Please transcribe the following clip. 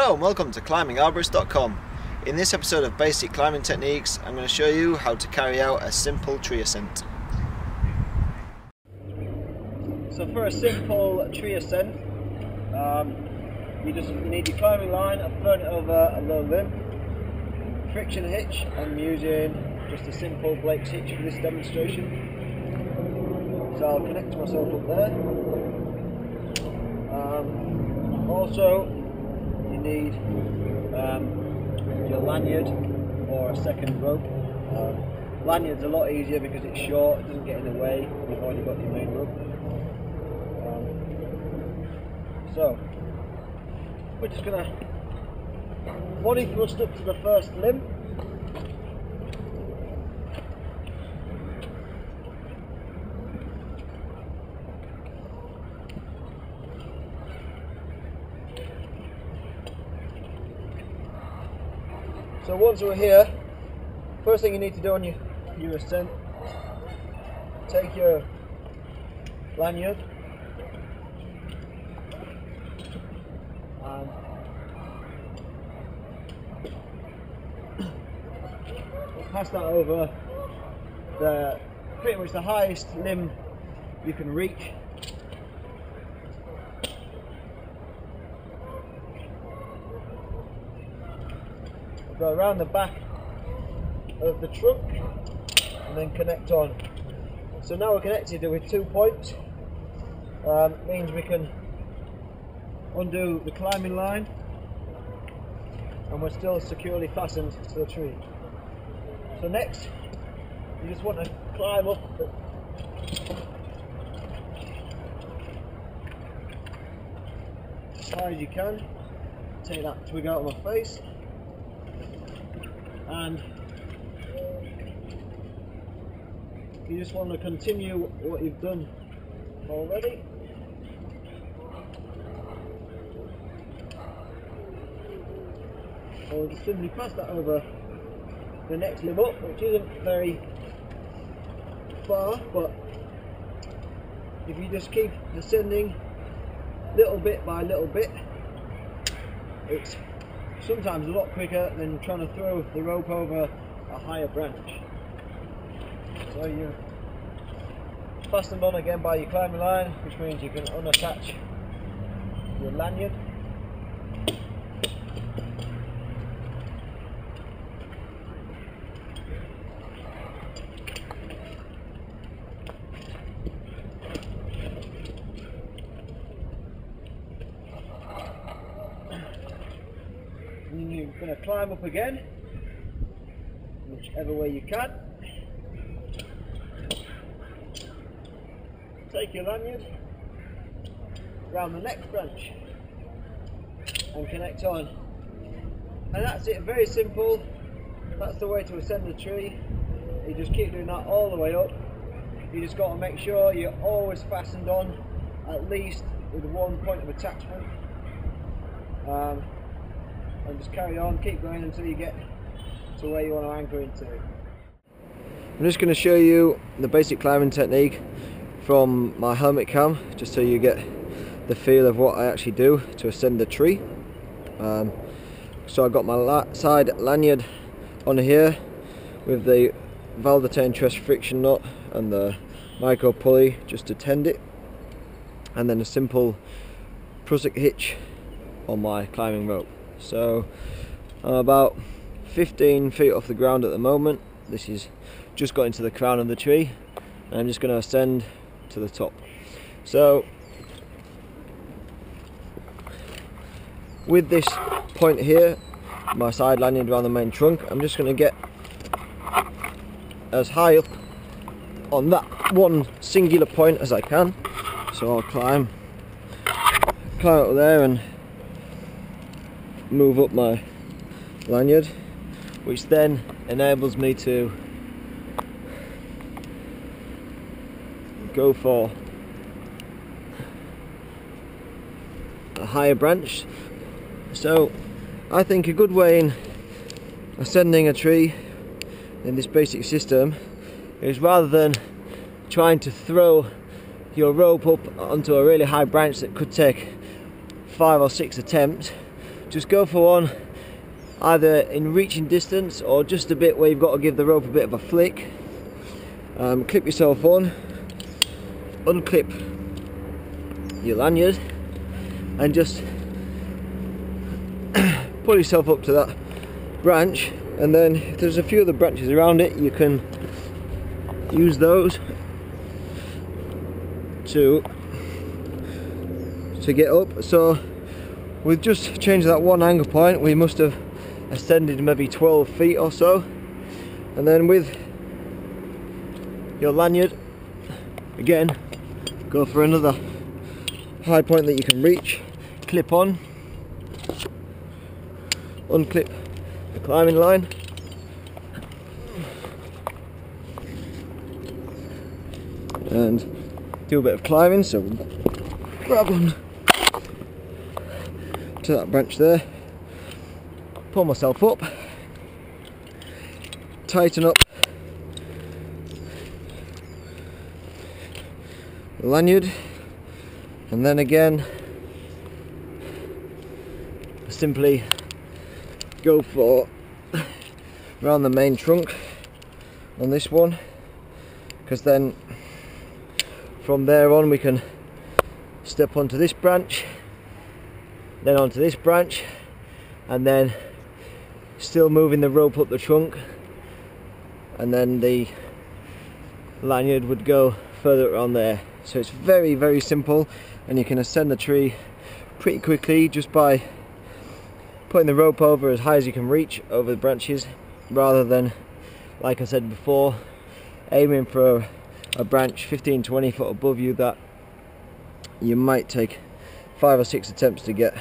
Hello and welcome to climbingarborist.com. In this episode of Basic Climbing Techniques, I'm going to show you how to carry out a simple tree ascent. So for a simple tree ascent, you need your climbing line. I've thrown it over a low limb. Friction hitch, I'm using just a simple Blake's hitch for this demonstration. So I'll connect myself up there. Also, you need your lanyard or a second rope. Lanyard's a lot easier because it's short, it doesn't get in the way, you've already got your main rope. So, we're just going to body thrust up to the first limb. So once we're here, first thing you need to do on your ascent, take your lanyard and pass that over pretty much the highest limb you can reach. Go around the back of the trunk and then connect on. So now we're connected with 2 points. It means we can undo the climbing line and we're still securely fastened to the tree. So next, you just want to climb up as high as you can. Take that twig out of my face. And you just want to continue what you've done already. Or just simply pass that over the next limb up, which isn't very far, but if you just keep descending little bit by little bit, it's sometimes a lot quicker than trying to throw the rope over a higher branch. So you're fastened on again by your climbing line, which means you can unattach your lanyard. And you're going to climb up again, whichever way you can. Take your lanyard round the next branch and connect on. And that's it, very simple. That's the way to ascend the tree. You just keep doing that all the way up. You just got to make sure you're always fastened on, at least with one point of attachment. And just carry on, keep going until you get to where you want to anchor into. I'm just going to show you the basic climbing technique from my helmet cam, just so you get the feel of what I actually do to ascend the tree. So I've got my side lanyard on here with the Valdetain truss friction nut and the micro pulley just to tend it, and then a simple prusik hitch on my climbing rope. So I'm about 15 feet off the ground at the moment. This is just got into the crown of the tree and I'm just going to ascend to the top. So with this point here, my side lanyard around the main trunk, I'm just going to get as high up on that one singular point as I can. So I'll climb up there and move up my lanyard, which then enables me to go for a higher branch. So I think a good way in ascending a tree in this basic system is, rather than trying to throw your rope up onto a really high branch that could take 5 or 6 attempts, just go for one either in reaching distance or just a bit where you've got to give the rope a bit of a flick. Clip yourself on, unclip your lanyard and just pull yourself up to that branch, and then if there's a few other branches around it, you can use those to get up. So we've just changed that one anchor point, we must have ascended maybe 12 feet or so, and then with your lanyard again go for another high point that you can reach, clip on, unclip the climbing line, and do a bit of climbing. So grab on to that branch there, pull myself up, tighten up the lanyard, and then again simply go for around the main trunk on this one, because then from there on we can step onto this branch, then onto this branch, and then still moving the rope up the trunk, and then the lanyard would go further around there. So it's very, very simple, and you can ascend the tree pretty quickly just by putting the rope over as high as you can reach over the branches, rather than, like I said before, aiming for a branch 15-20 foot above you that you might take 5 or 6 attempts to get.